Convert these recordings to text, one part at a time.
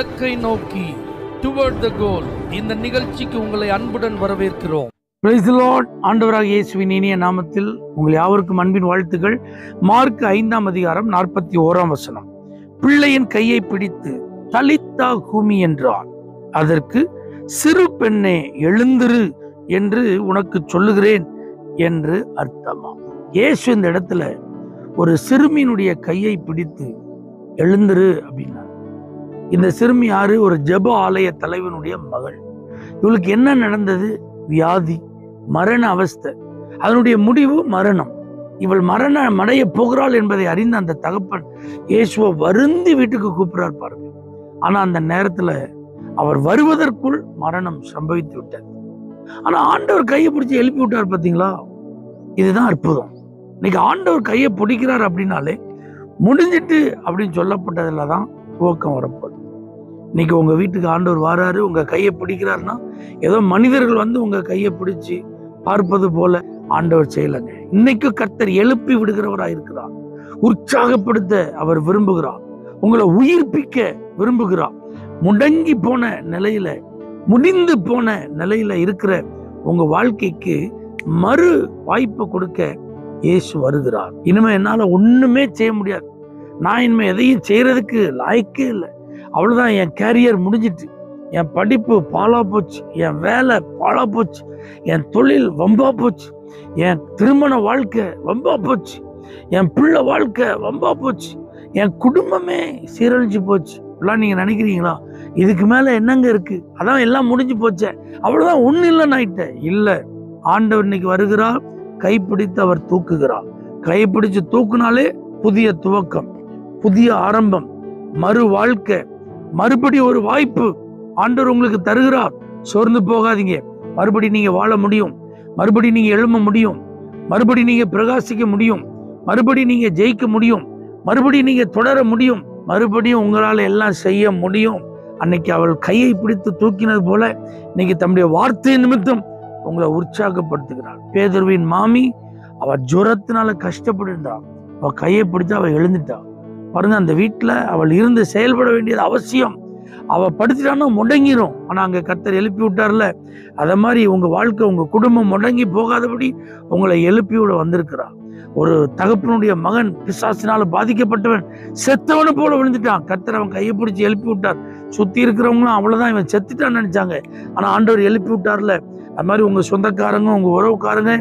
இலக்கை நோக்கி டுவர்ட் த கோல் இந்த நிகழ்ச்சிக்கு உங்களை அன்புடன் வரவேற்கிறோம். Praise the Lord. ஆண்டவராக இயேசுவின் இனிய நாமத்தில் உங்கள் யாவருக்கும் அன்பின் வாழ்த்துக்கள். மார்க் 5:41 பிள்ளையின் கையை பிடித்து தலித்தா கூமி என்றார். அதற்கு சிறு பெண்ணே எழுந்திரு என்று உனக்கு சொல்லுகிறேன் என்று அர்த்தமா. இயேசு இந்த இடத்துல ஒரு சிறுமியினுடைய கையை பிடித்து எழுந்திரு அப்படின்னா, இந்த சிறுமி யாரு? ஒரு ஜெப ஆலய தலைவனுடைய மகள். இவளுக்கு என்ன நடந்தது? வியாதி, மரண அவஸ்தை, அதனுடைய முடிவு மரணம். இவள் மரணம் அடைய போகிறாள் என்பதை அறிந்த அந்த தகப்பன் இயேசுவை வருந்தி வீட்டுக்கு கூப்பிடுறார் பாருங்க. ஆனா அந்த நேரத்துல அவர் வருவதற்குள் மரணம் சம்பவித்து விட்டது. ஆனா ஆண்டவர் கையை பிடிச்சி எழுப்பி விட்டார். பார்த்தீங்களா? இதுதான் அற்புதம். இன்னைக்கு ஆண்டவர் கையை பிடிக்கிறார் அப்படின்னாலே முடிஞ்சிட்டு அப்படின்னு சொல்லப்பட்டதுல தான் துவக்கம் வரப்போகுது. இன்னைக்கு உங்க வீட்டுக்கு ஆண்டவர் வராரு, உங்க கையை பிடிக்கிறாருன்னா ஏதோ மனிதர்கள் வந்து உங்க கையை பிடிச்சு பார்ப்பது போல ஆண்டவர் செய்யலைங்க. இன்னைக்கு கர்த்தர் எழுப்பி விடுகிறவராக இருக்கிறார். உற்சாகப்படுத்த அவர் விரும்புகிறார். உங்களை உயிர்ப்பிக்க விரும்புகிறார். முடங்கி போன நிலையில, முடிந்து போன நிலையில இருக்கிற உங்க வாழ்க்கைக்கு மறு வாய்ப்பு கொடுக்க இயேசு வருகிறார். இனிமே என்னால ஒண்ணுமே செய்ய முடியாது, நான் இனிமே எதையும் செய்யறதுக்கு லாய்க்கே இல்லை, அவ்வளவுதான், என் கேரியர் முடிஞ்சிட்டு, என் படிப்பு பாழா போச்சு, என் வேலை பாழா போச்சு, என் தொழில் வம்பா போச்சு, என் திருமண வாழ்க்கை வம்பா போச்சு, என் பிள்ளை வாழ்க்கை வம்பா போச்சு, என் குடும்பமே சீரழிஞ்சு போச்சு எல்லாம் நீங்க நினைக்கிறீங்களா? இதுக்கு மேல என்னங்க இருக்கு? அதான் எல்லாம் முடிஞ்சு போச்சே, அவ்வளவுதான், ஒண்ணு இல்லைன்னு ஆயிட்டேன். இல்ல, ஆண்டவர் இன்னைக்கு வருகிறார். கைப்பிடித்து அவர் தூக்குகிறார். கைப்பிடிச்சு தூக்குனாலே புதிய துவக்கம், புதிய ஆரம்பம், மறு வாழ்க்கை, மறுபடி ஒரு வாய்ப்பு ஆண்டவர் உங்களுக்கு தருகிறார். சோர்ந்து போகாதீங்க. மறுபடி நீங்க வாழ முடியும், மறுபடி நீங்க எழும்ப முடியும், மறுபடி நீங்க பிரகாசிக்க முடியும், மறுபடி நீங்க ஜெயிக்க முடியும், மறுபடி நீங்க தொடர முடியும், மறுபடியும் உங்களால எல்லாம் செய்ய முடியும். அன்னைக்கு அவள் கையை பிடித்து தூக்கினது போல இன்னைக்கு தம்முடைய வார்த்தை நிமித்தம் உங்களை உற்சாகப்படுத்துகிறாள். பேதுருவின் மாமி அவ ஜுரத்தினால கஷ்டப்பட்டு இருந்தாள். அவ கையை பிடித்து அவ எழுந்துட்டா பாருங்க. அந்த வீட்டுல அவள் இருந்து செயல்பட வேண்டியது அவசியம். அவ படுத்துட்டான்னா முடங்கிரும். ஆனா அங்க கர்த்தர் எழுப்பி விட்டார்ல, அத மாதிரி உங்க வாழ்க்கை, உங்க குடும்பம் முடங்கி போகாதபடி உங்களை எழுப்பி விட வந்திருக்கிறார். ஒரு தகப்பனுடைய மகன் பிசாசினால பாதிக்கப்பட்டவன் செத்தவனு போல விழுந்துட்டான். கர்த்தர் அவன் கையை பிடிச்சி எழுப்பி விட்டார். சுத்தி இருக்கிறவங்களும் அவ்வளவுதான், இவன் செத்துட்டான்னு நினைச்சாங்க. ஆனா ஆண்டவர் எழுப்பி விட்டார்ல. அது மாதிரி உங்க சொந்தக்காரங்க, உங்க உறவுக்காரங்க,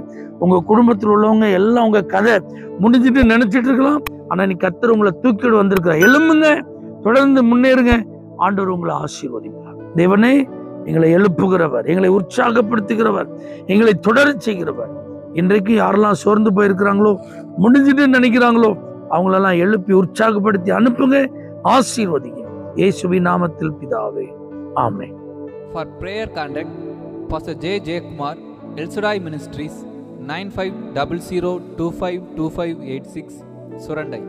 உங்க குடும்பத்தில் உள்ளவங்க எல்லாம் உங்க கதை முடிஞ்சிட்டு நினைச்சிட்டு இருக்கலாம். ஆனா நீ கர்த்தர் உங்களை தூக்கிட்டு வந்திருக்கிறார். எழும்புங்க, தொடர்ந்து முன்னேறுங்க. ஆண்டவர் உங்களை ஆசீர்வதிப்பார். தேவனே, எங்களை எழுப்புகிறவர், எங்களை உற்சாகப்படுத்துகிறவர், எங்களை தொடர செய்கிறவர். இன்றைக்கு யாரெல்லாம் சோர்ந்து போயிருக்கிறாங்களோ, முடிஞ்சிட்டு நினைக்கிறாங்களோ, அவங்களெல்லாம் எழுப்பி உற்சாகப்படுத்தி அனுப்புங்க, ஆசீர்வதிங்க. இயேசுவின் நாமத்தில் பிதாவே, ஆமென். For prayer contact Pastor J. Kumar, El Shaddai Ministries, 9500252586, Surandai.